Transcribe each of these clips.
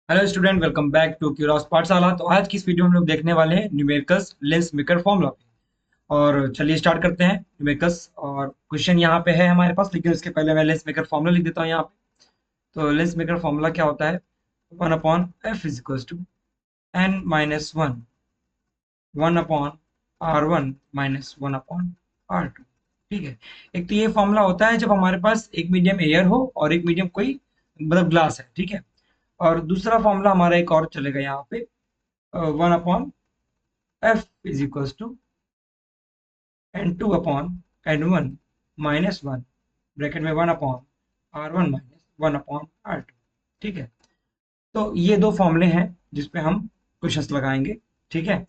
Hello student, welcome back to Curious Pathshala. तो आज की इस वीडियो में हम लोग देखने वाले हैं न्यूमेरिकल्स लेंस मेकर फॉर्मूला पे। और चलिए स्टार्ट करते हैं न्यूमेरिकल्स। और क्वेश्चन यहाँ पे है हमारे पास, लेकिन उसके पहले मैं लेंस मेकर फॉर्मूला लिख देता हूँ यहाँ पे। तो लेंस मेकर फॉर्मूला क्या होता है? 1/f = n-1, 1/r1 - 1/r2। ठीक है। एक तो ये फॉर्मूला होता है जब हमारे पास एक मीडियम एयर हो और एक मीडियम कोई मतलब ग्लास है। ठीक है। और दूसरा फॉर्मूला हमारा एक और चलेगा यहाँ पे, 1/f = n2/n1 ब्रैकेट में 1/r1 - 1/r2। ठीक है। तो ये दो फॉर्मूले हैं जिसपे हम क्वेश्चंस लगाएंगे। ठीक है।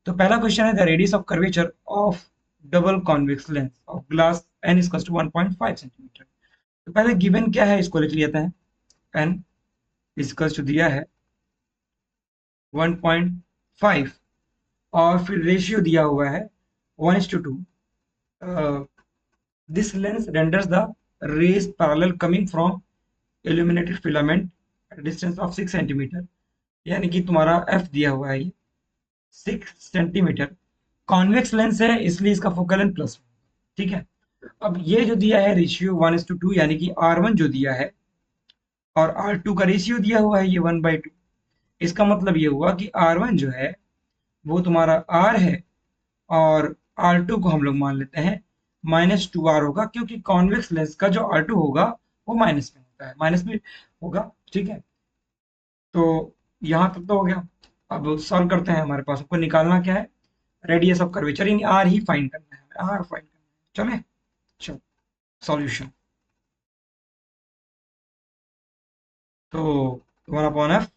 तो पहला क्वेश्चन है, the radius of curvature of double convex lens of glass n = 1.5 centimetre. तो पहले गिवन क्या है इसको लिख लेते हैं। n दिया है 1.5 और फिर रेशियो दिया हुआ है 1:2। This lens renders the rays parallel coming from illuminated filament at a distance of 6 centimetre. यानी कि तुम्हारा f दिया हुआ है ये 6 सेंटीमीटर। कॉन्वेक्स लेंस है इसलिए इसका फोकल लेंथ प्लस। ठीक है। अब ये जो दिया है रेशियो 1:2, यानी कि R1 जो दिया है और R2 का रेशियो दिया हुआ है ये 1/2। इसका मतलब ये हुआ कि R1 जो है वो तुम्हारा R है और R2 को हम लोग मान लेते हैं -2R होगा, क्योंकि कॉन्वेक्स लेंस का जो R2 होगा वो माइनस में होता है, माइनस में होगा। ठीक है। तो यहाँ तक तो हो गया। अब सॉल्व करते हैं। हमारे पास हमको निकालना क्या है? Radius of curvature in are he find करना है, आर फाइंड करना है। चले, चलो सॉल्यूशन। तो 1/f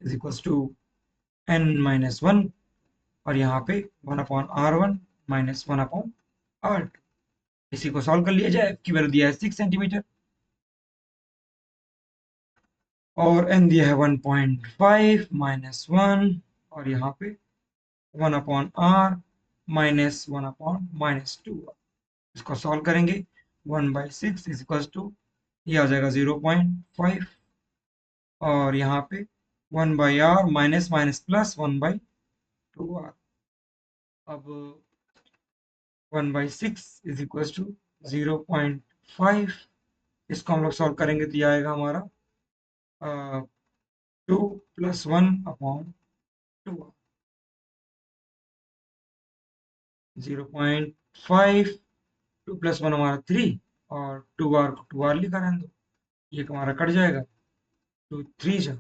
= n-1 और यहाँ पे 1/r1 - 1/r2। इसी को सॉल्व कर लिया जाए। की वैल्यू दिया है 6 सेंटीमीटर और n दिया है 1.5 -1 और यहाँ पे 1/r - 1/-2। इसको सॉल्व करेंगे। 1/6 ये आ जाएगा 0.5 और यहाँ पे 1/r minus minus plus 1/2r। अब 1/6 0.5, इसको हम लोग सॉल्व करेंगे तो ये आएगा हमारा 2 + 1/2। 0.5, 2 + 1 हमारा 3 और 2r को 2r लिखा रहने दो। ये हमारा कट जाएगा, 2 3 जा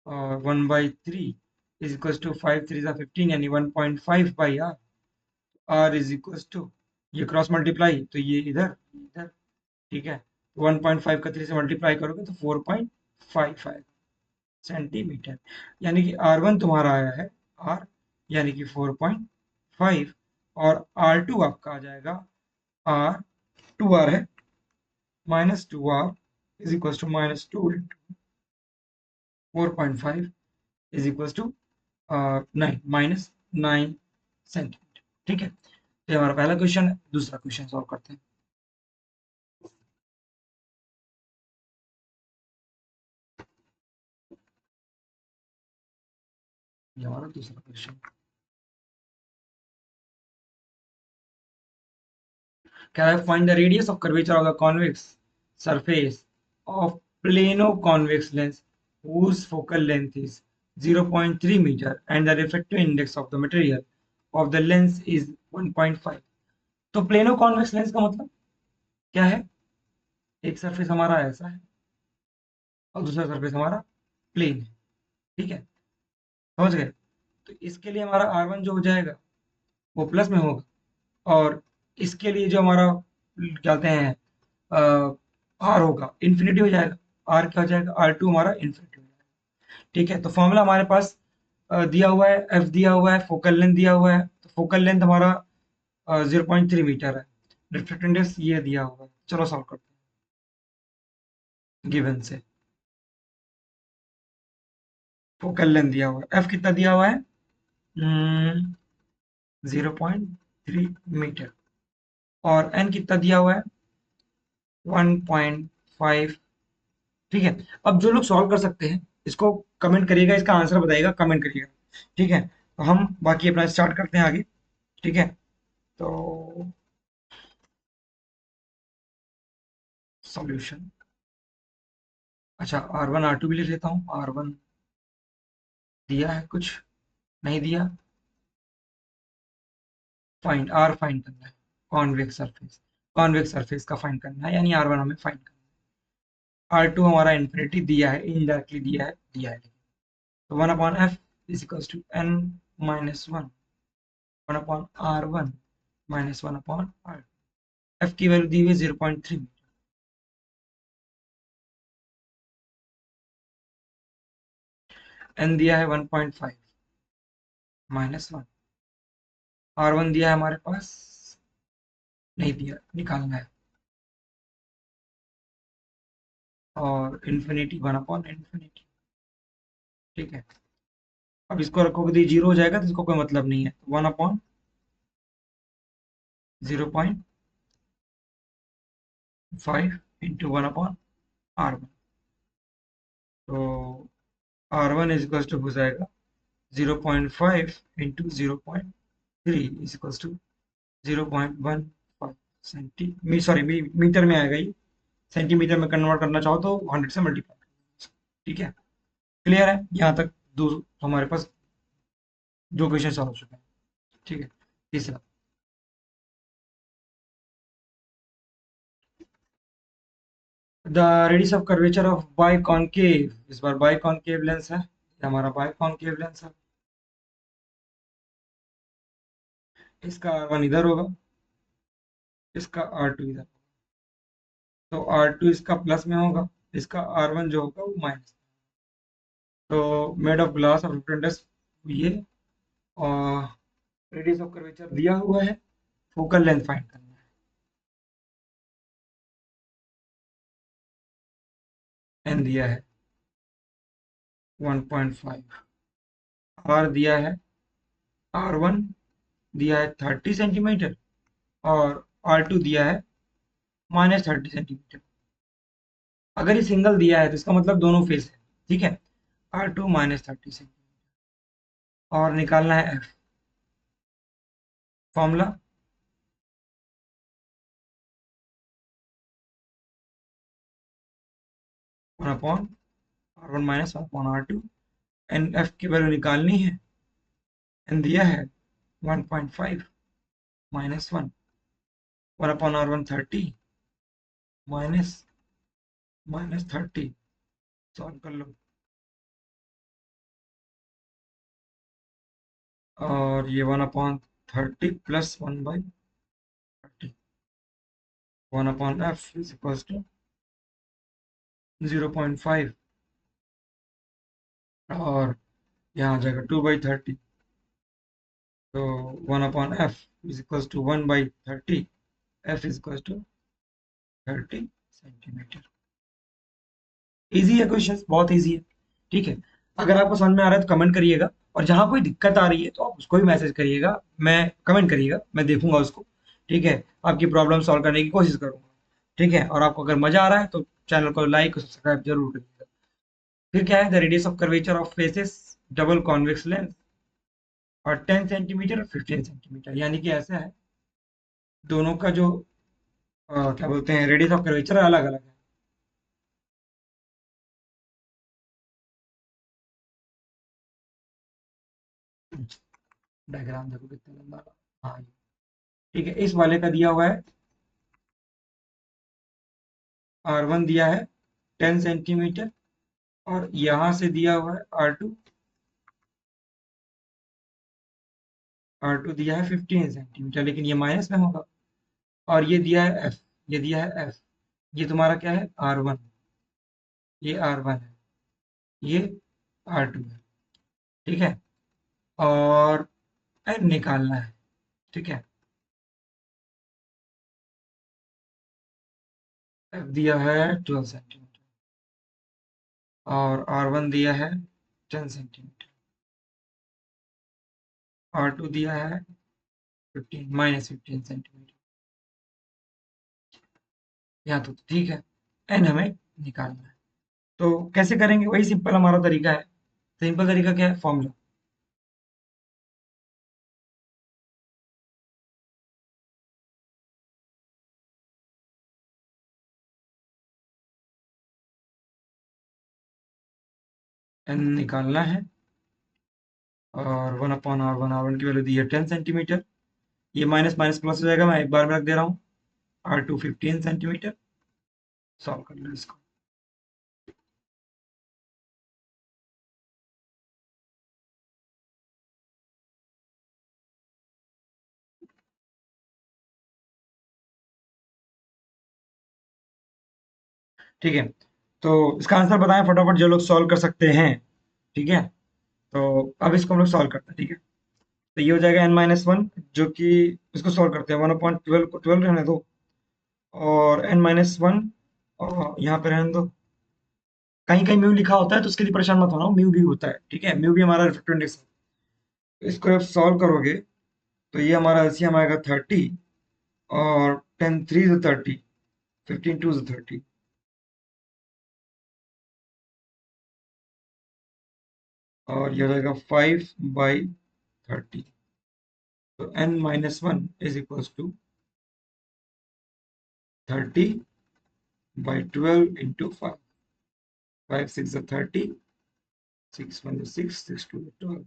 और 1/3 5 3 15, यानी 1.5/r। r ये क्रॉस मल्टीप्लाई तो ये इधर इधर। ठीक है। 1.5 का 3 से मल्टीप्लाई करोगे तो 4.55 सेंटीमीटर। यानी कि R1 तुम्हारा आया है R, यानी कि 4.5 और R2 आपका आ जाएगा R, 2R है, -2R -2 into 4.5 -9 सेंटीमीटर। ठीक है। तो ये हमारा पहला क्वेश्चन है। दूसरा क्वेश्चन सॉल्व करते हैं। ये हमारा दूसरा क्वेश्चन क्या है? Find the radius of curvature of the convex surface of plano convex lens whose focal length is 0.3 meter and the refractive index of the material of the lens is 1.5। तो plano convex lens का मतलब क्या है? एक surface हमारा ऐसा है और दूसरा सरफेस हमारा प्लेन है। ठीक है, समझ गए? तो इसके लिए हमारा R1 जो हो जाएगा वो प्लस में होगा और इसके लिए जो हमारा क्या कहते हैं आर होगा इन्फिनिटी हो जाएगा। आर क्या हो जाएगा? R2 हमारा इन्फिनिटी हो जाएगा। ठीक है। तो फॉर्मूला हमारे पास दिया हुआ है, एफ दिया हुआ है, फोकल लेंथ दिया हुआ है। तो फोकल लेंथ हमारा 0.3 मीटर है। रिफ्रैक्टिव इंडेक्स ये दिया हुआ है। चलो सॉल्व करते हैं गिवन से। फोकल लेंथ दिया हुआ है, एफ कितना दिया हुआ है? 0.3 मीटर और एन कितना दिया हुआ है? 1.5। ठीक है। अब जो लोग सॉल्व कर सकते हैं इसको कमेंट करिएगा, इसका आंसर बताइएगा, कमेंट करिएगा। ठीक है, तो हम बाकी अपना स्टार्ट करते हैं आगे। ठीक है, तो सॉल्यूशन, अच्छा R1 R2 भी ले लेता हूँ। R1 दिया है कुछ, नहीं दिया। फाइंड आर, फाइंड करना है कॉन्वेक्स सरफेस, कॉन्वेक्स सरफेस का फाइंड करना है, यानी R1 हमें फाइंड करना है। R2 हमारा इन्फिनिटी दिया है, इनडायरेक्टली दिया है। तो 1/f is equals to n minus 1, 1/R1 minus 1/R, f की वैल्यू दी हुई है 0.3, n दिया है 1.5 माइनस 1, R1 दिया है हमारे पास, नहीं दिया, निकालना है। और इन्फिनिटी 1/इन्फिनिटी। ठीक है, अब इसको रखोगे तो जीरो हो जाएगा, तो इसको कोई मतलब नहीं है। 1/0.5 इंटू 1/R1, तो R1 इज इक्वल टू हो जाएगा 0.5 into 0.3 is equal to 0.15 centi, sorry metre में आएगा ये। सेंटीमीटर में कन्वर्ट करना चाहो तो 100 से मल्टीप्लाई। ठीक है, क्लियर है यहाँ तक? दो हमारे पास दो क्वेश्चन सॉल्व हो चुके हैं। ठीक है, तीसरा, the radius of curvature of biconcave, इस बार बाइकॉनकेव लेंस है, ये हमारा बाइकॉनकेव लेंस है। इसका R1 इधर होगा, इसका R2 इधर, तो R2 इसका प्लस में होगा, इसका R1 जो होगा वो माइनस। तो मेड ऑफ ग्लास और रिफ्लेक्टेड, ये और रेडियस ऑफ कर्वेचर दिया हुआ है, फोकल लेंथ फाइंड करना है। एन दिया है 1.5, आर दिया है, R1 दिया है 30 सेंटीमीटर, और R2 दिया है -30 सेंटीमीटर। अगर ये सिंगल दिया है तो इसका मतलब दोनों फेस है। ठीक है, R2 -30 सेंटीमीटर, और निकालना है f. Formula, 1/R1 minus 1/R2, n f की वैल्यू निकालनी है। एन दिया है 1.5 माइनस 1, 1/R1 30 माइनस -30, सॉल्व कर लो। और ये 1/30 plus 1/30, 1/f is equal to 0.5, और यहाँ आ जाएगा 2/30, तो 1/f is equal to 1/30, f is equal to 30 centimetre. Easy है क्वेश्चन, बहुत इजी है। ठीक है, अगर आपको समझ में आ रहा है तो कमेंट करिएगा, और जहां कोई दिक्कत आ रही है तो आप उसको भी मैसेज करिएगा, मैं कमेंट करिएगा, मैं देखूंगा उसको। ठीक है, आपकी प्रॉब्लम सॉल्व करने की कोशिश करूंगा। ठीक है, और आपको अगर मजा आ रहा है तो चैनल को लाइक और सब्सक्राइब जरूर करिएगा। फिर क्या है, the radius of curvature of faces double convex lens, और 10 सेंटीमीटर और 15 सेंटीमीटर, यानी कि ऐसा है, दोनों का जो क्या बोलते हैं, रेडियस ऑफ कर्वेचर अलग अलग है। डायग्राम देखो कितना लंबा। हाँ, ठीक है, इस वाले का दिया हुआ है, R1 दिया है 10 सेंटीमीटर, और यहां से दिया हुआ है R2 दिया है 15 सेंटीमीटर, लेकिन ये माइनस में होगा। और ये दिया है F, ये दिया है F, ये तुम्हारा क्या है, R1, ये R1 है, ये R2 है। ठीक है, और N निकालना है। ठीक है, F दिया है 12 सेंटीमीटर, और R1 दिया है 10 सेंटीमीटर, R2 दिया है 15 यहाँ तो ठीक है, N हमें निकालना है। तो कैसे करेंगे, वही सिंपल हमारा तरीका है। सिंपल तरीका क्या है, फॉर्मूला। एन निकालना है, और 1/r, 1r1 की वैल्यू दी है 10 सेंटीमीटर। ये माइनस माइनस प्लस हो जाएगा, मैं एक बार में रख दे रहा हूँ। R2 15 centimetre. सॉल्व कर लो इसको। ठीक है, तो इसका आंसर बताएं फटाफट जो लोग सॉल्व कर सकते हैं। ठीक है, तो अब इसको हम लोग सॉल्व करते हैं। ठीक है, तो ये हो जाएगा n-1, जो कि इसको सॉल्व करते हैं। 1/12 को 12 रहने दो, और n-1 यहाँ पे रहने दो। कहीं कहीं म्यू लिखा होता है तो उसके लिए परेशान मत होना, म्यू भी होता है। ठीक है, म्यू भी हमारा रिफ्रैक्टिव इंडेक्स है। इसको जब सॉल्व करोगे तो ये हमारा एलसीएम आएगा 30, और 10 3 30, 15 2 30, और ये हो जाएगा 5/30। तो n-1 is equals to 30/12 into 5। 5 6 30, 6 1 6, 6 2 12,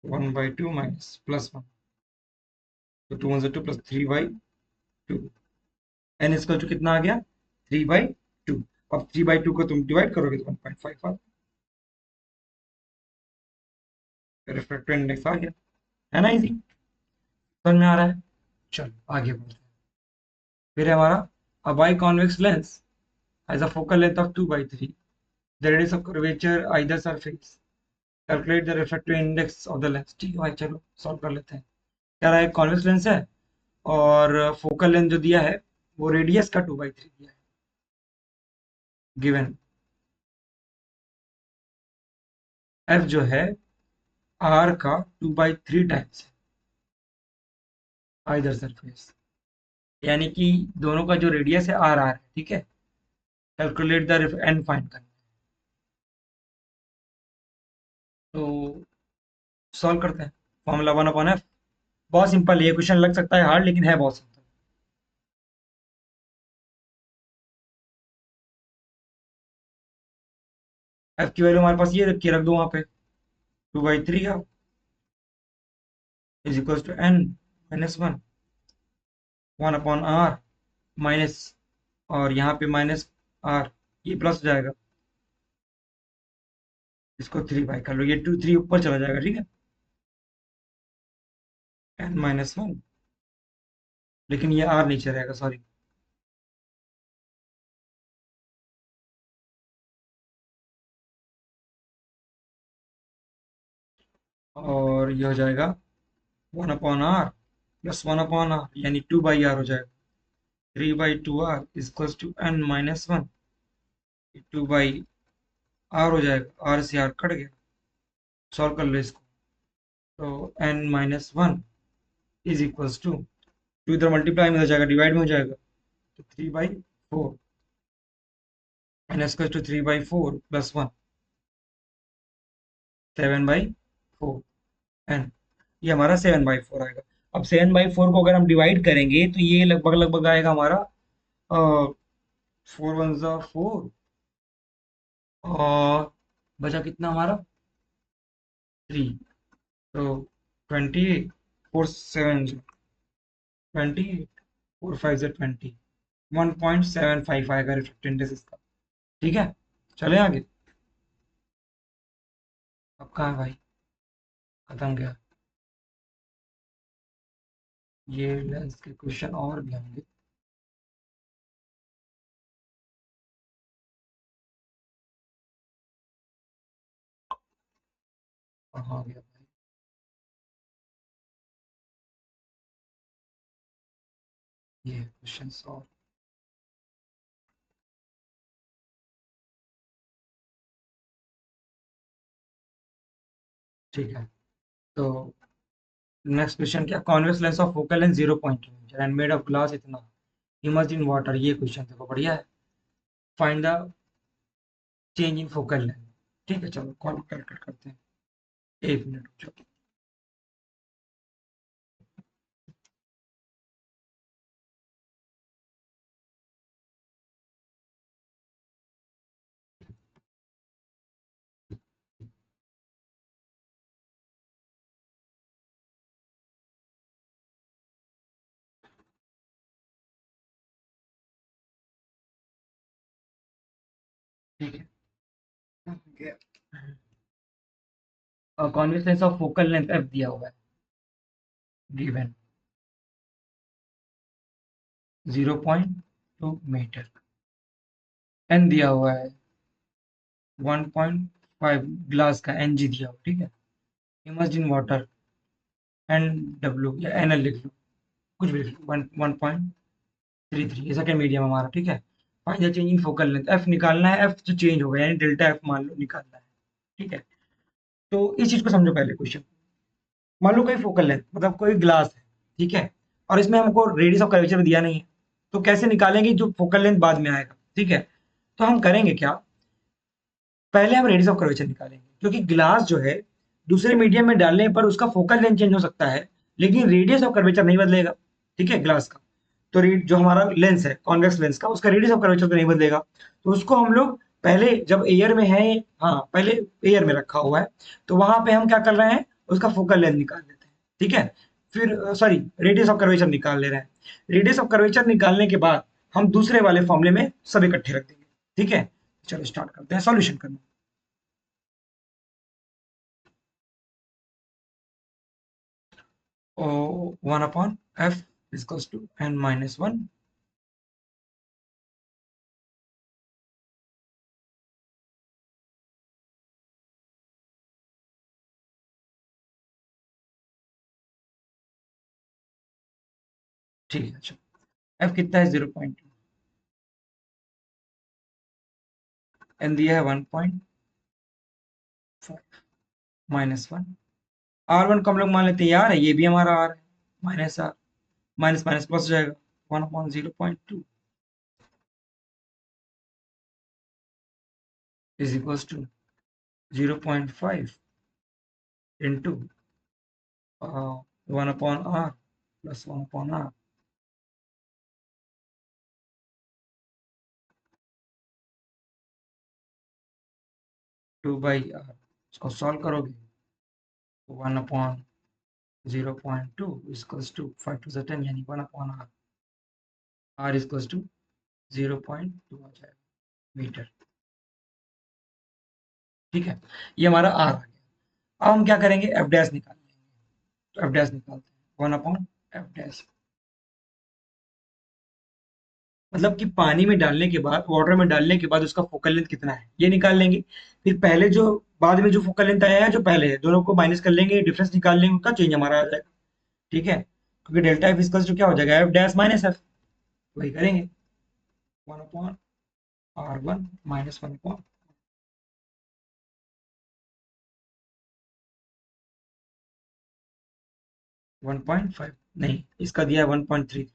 1/2 minus plus 1, तो 2 1 2 प्लस 3/2। n इक्वल टू कितना आ गया, 3/2। अब 3/2 को तुम डिवाइड करोगे तो 1.5 आ, रिफ्रैक्टिव इंडेक्स आ गया। है ना, इजी, समझ में आ रहा है। चलो आगे बढ़ते हैं। फिर है हमारा, a biconvex lens has a focal length of 2/3, the radius of curvature either surface, calculate the refractive index of the lens। ठीक है भाई, चलो सॉल्व कर लेते हैं। क्या रहा है, कॉन्वेक्स लेंस है, और फोकल लेंथ जो दिया है वो रेडियस का 2/3 दिया है गिवन। एफ जो है आर का 2/3 टाइम्स है आइदर सरफेस, यानी कि दोनों का जो रेडियस है आर आर है। ठीक है, कैलकुलेट द एंड फाइंड करना है। तो सॉल्व करते हैं। Formula 1/f। बहुत सिंपल है, ये क्वेश्चन लग सकता है हार्ड, लेकिन है बहुत सिंपल। एफ की वैल्यू हमारे पास ये रख के रख दो वहां पे, 2/3 का is equal to n-1, 1/r minus, और यहाँ पे माइनस आर, ये प्लस हो जाएगा। इसको 3 बाई कर लो, ये 2 3 ऊपर चला जाएगा। ठीक है, n-1, लेकिन ये आर नीचे रहेगा, सॉरी। और ये हो जाएगा 1/r प्लस 1/r, यानी 2/r हो जाएगा। 3/2r equals to n-1, 2/r हो जाएगा, आर से आर कट गया। सॉल्व कर लो इसको। तो n-1 इज इक्वल्स टू इधर मल्टीप्लाई में हो जाएगा, डिवाइड में हो जाएगा, तो 3/4, n equals to 3/4 plus 1, 7/4 n, ये हमारा 7/4 आएगा। अब 7/4 को अगर हम डिवाइड करेंगे तो ये लगभग लगभग आएगा हमारा 4 1 4, और बचा कितना हमारा 3, तो 28, 4 7 28, 4 5 20, 1.75 आएगा रिफ्लेक्टेड इंडेक्स इसका। ठीक है, चले आगे। अब कहाँ है भाई, खत्म गया। ये लेंस के क्वेश्चन और भी होंगे। कहाँ गया भाई, ये क्वेश्चन और। ठीक है, तो नेक्स्ट क्वेश्चन क्या, convex lens of focal length 0.2 metre and made of glass इतना, इमर्ज इन वाटर, ये क्वेश्चन देखो बढ़िया है। Find the change in focal length. ठीक है, चलो कॉल कैलकुलेट करते हैं। 1 मिनट रुक जाओ। ठीक है, convex lens of focal length F दिया हुआ है, गिवन 0.2 मीटर, एन दिया हुआ है 1.5, ग्लास का एन जी दिया हुआ, ठीक है। इमर्ज इन वाटर, एन डब्ल्यू या एन एल लिख लो, कुछ भी लिख लो, 1.33, ऐसा क्या मीडियम हमारा, ठीक है। Find the change in focal length, F निकालना है, एफ जो चेंज होगा यानी डेल्टा एफ मान लो निकालना है, ठीक है। तो इस चीज को समझो पहले क्वेश्चन। मान लो कोई फोकल लेंथ मतलब कोई ग्लास है, ठीक है, और इसमें हमको रेडियस ऑफ कर्वेचर दिया नहीं है, तो कैसे निकालेंगे जो फोकल लेंथ बाद में आएगा, ठीक है। तो हम करेंगे क्या, पहले हम रेडियस ऑफ कर्वेचर निकालेंगे, क्योंकि ग्लास जो है दूसरे मीडियम में डालने पर उसका फोकल लेंथ चेंज हो सकता है, लेकिन रेडियस ऑफ कर्वेचर नहीं बदलेगा, ठीक है, ग्लास का। तो जो हमारा लेंस है कॉन्वेक्स लेंस का, उसका रेडियस ऑफ कर्वेचर तो नहीं बदलेगा, तो उसको हम लोग पहले जब एयर में है, हाँ पहले एयर में रखा हुआ है, तो वहां पे हम क्या कर रहे हैं, उसका फोकल लेंथ निकाल लेते हैं, ठीक है। फिर सॉरी, रेडियस ऑफ कर्वेचर निकाल ले रहे हैं। रेडियस ऑफ कर्वेचर निकालने के बाद हम दूसरे वाले फॉर्मूले में सब इकट्ठे रख देंगे, ठीक है। चलो स्टार्ट करते हैं सॉल्यूशन करना। 1/f equals to n-1। ठीक है, अच्छा f कितना है, 0.2, n दिया है 1.5, -1, r1 को हम लोग मान लेते हैं यार, ये भी हमारा r है, minus r, minus minus plus हो जाएगा, 1/0.2 is equals to 0.5 into 1/r plus 1/r। 2/r, इसको सॉल्व करोगे तो 1/0.2 इक्वल्स टू 5 to the 10 यानी 1/r, r इक्वल्स टू 0.2 आ जाएगा मीटर, ठीक है। ये हमारा r आ गया। अब हम क्या करेंगे, एफ डैश निकाल लेंगे, तो एफ डैश निकालते हैं 1/f डैश, मतलब कि पानी में डालने के बाद, वाटर में डालने के बाद उसका फोकल लेंथ कितना है ये निकाल लेंगे। फिर पहले जो बाद में जो फोकल लेंथ आया है जो पहले है, दोनों को माइनस कर लेंगे, डिफरेंस निकाल लेंगे, उनका चेंज हमारा आ जाएगा, ठीक है। क्योंकि डेल्टा एफ इक्वल्स टू क्या हो जाएगा, एफ डैश माइनस एफ, वही करेंगे 1/r1 माइनस 1/1.5, नहीं इसका दिया है 1.3।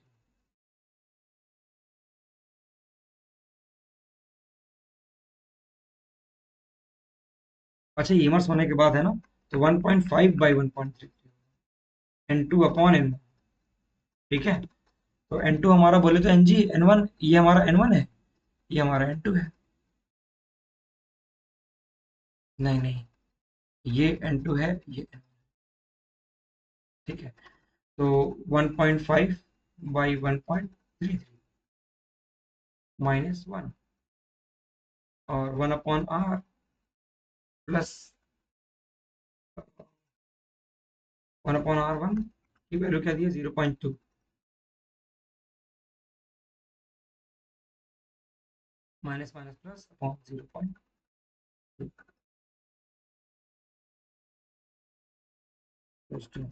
अच्छा ये इमर्स होने के बाद है ना, तो 1.5/1.3 n2/n, ठीक है। तो n2 हमारा बोले तो ng, n1 ये हमारा n1 है, ये हमारा n2 है, नहीं नहीं, ये n2 है, ये n1, ठीक है। तो 1.5/1.33 -1 और 1/r प्लस 1/r1 की वैल्यू क्या दी है, 0.2, माइनस माइनस प्लस अपॉन 0.2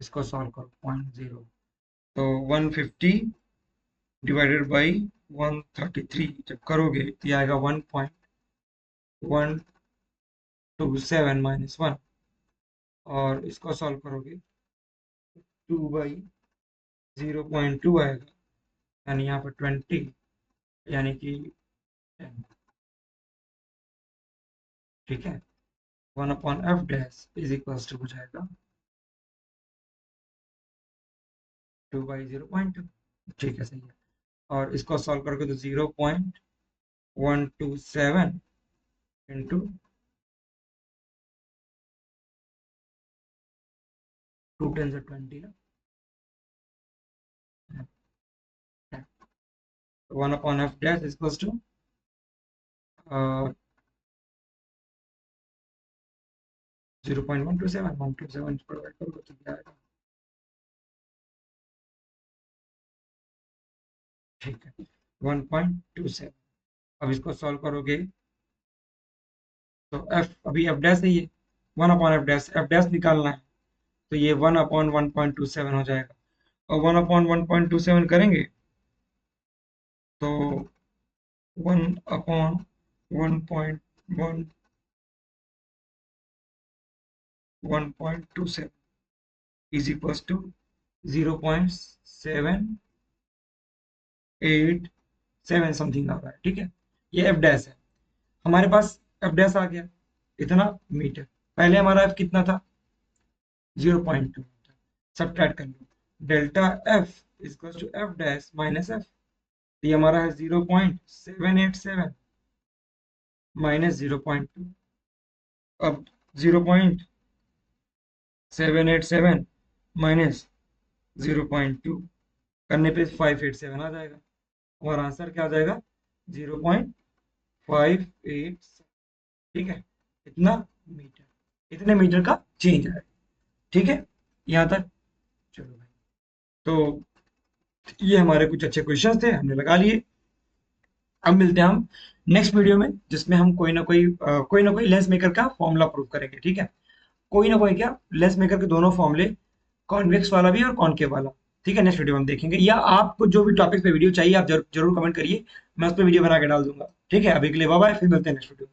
इसको सॉल्व करो 0.0, तो 150 डिवाइडेड बाई 133 जब करोगे तो ये आएगा 1.127 -1, और इसको सॉल्व करोगे 2/, 0.2 आएगा, यानी यहाँ पर 20, यानी कि 10। ठीक है, 1/f इज इक्वल्स टू हो जाएगा 2/0.2। ठीक है, सही है। और इसको सॉल्व करके तो 0.127 इंटू 2 × 10⁻20 ना, 1/f is equals to 0.127 provide करोगे तो क्या आएगा। ठीक है, 1.27। अब इसको सॉल्व करोगे तो एफ, अभी एफ डैश है ये, 1/f डैश, एफ डैश निकालना है, तो ये 1/1.27 हो जाएगा। और 1/1.27 करेंगे तो 1/1.27 इज इक्वल टू 0.787 समथिंग आ रहा है। ठीक है, ये एफ डैश है। हमारे पास एफ डैश आ गया इतना मीटर। पहले हमारा एफ कितना था, 0.2। सब्ट्रैक्ट कर लो, delta F is two F dash minus F. ये हमारा है 0.787 माइनस 0.2। अब 0.787 माइनस 0.2 करने पे 587 आ जाएगा। और आंसर क्या आ जाएगा, 0.587। ठीक है, इतना मीटर, इतने मीटर का चेंज आएगा। ठीक है, यहाँ तक। चलो भाई, तो ये हमारे कुछ अच्छे क्वेश्चंस थे, हमने लगा लिए। अब मिलते हैं हम नेक्स्ट वीडियो में, जिसमें हम कोई ना कोई लेंस मेकर का फॉर्मूला प्रूव करेंगे। ठीक है, कोई ना कोई क्या, लेंस मेकर के दोनों फॉर्मूले, कॉन्वेक्स वाला भी और कॉनकेव वाला। ठीक है, नेक्स्ट वीडियो में हम देखेंगे। या आपको जो भी टॉपिक पे वीडियो चाहिए आप जरूर कमेंट करिए, मैं उस पर वीडियो बना के डाल दूंगा। ठीक है, अभी के लिए बाय बाय, फिर मिलते हैं नेक्स्ट वीडियो में।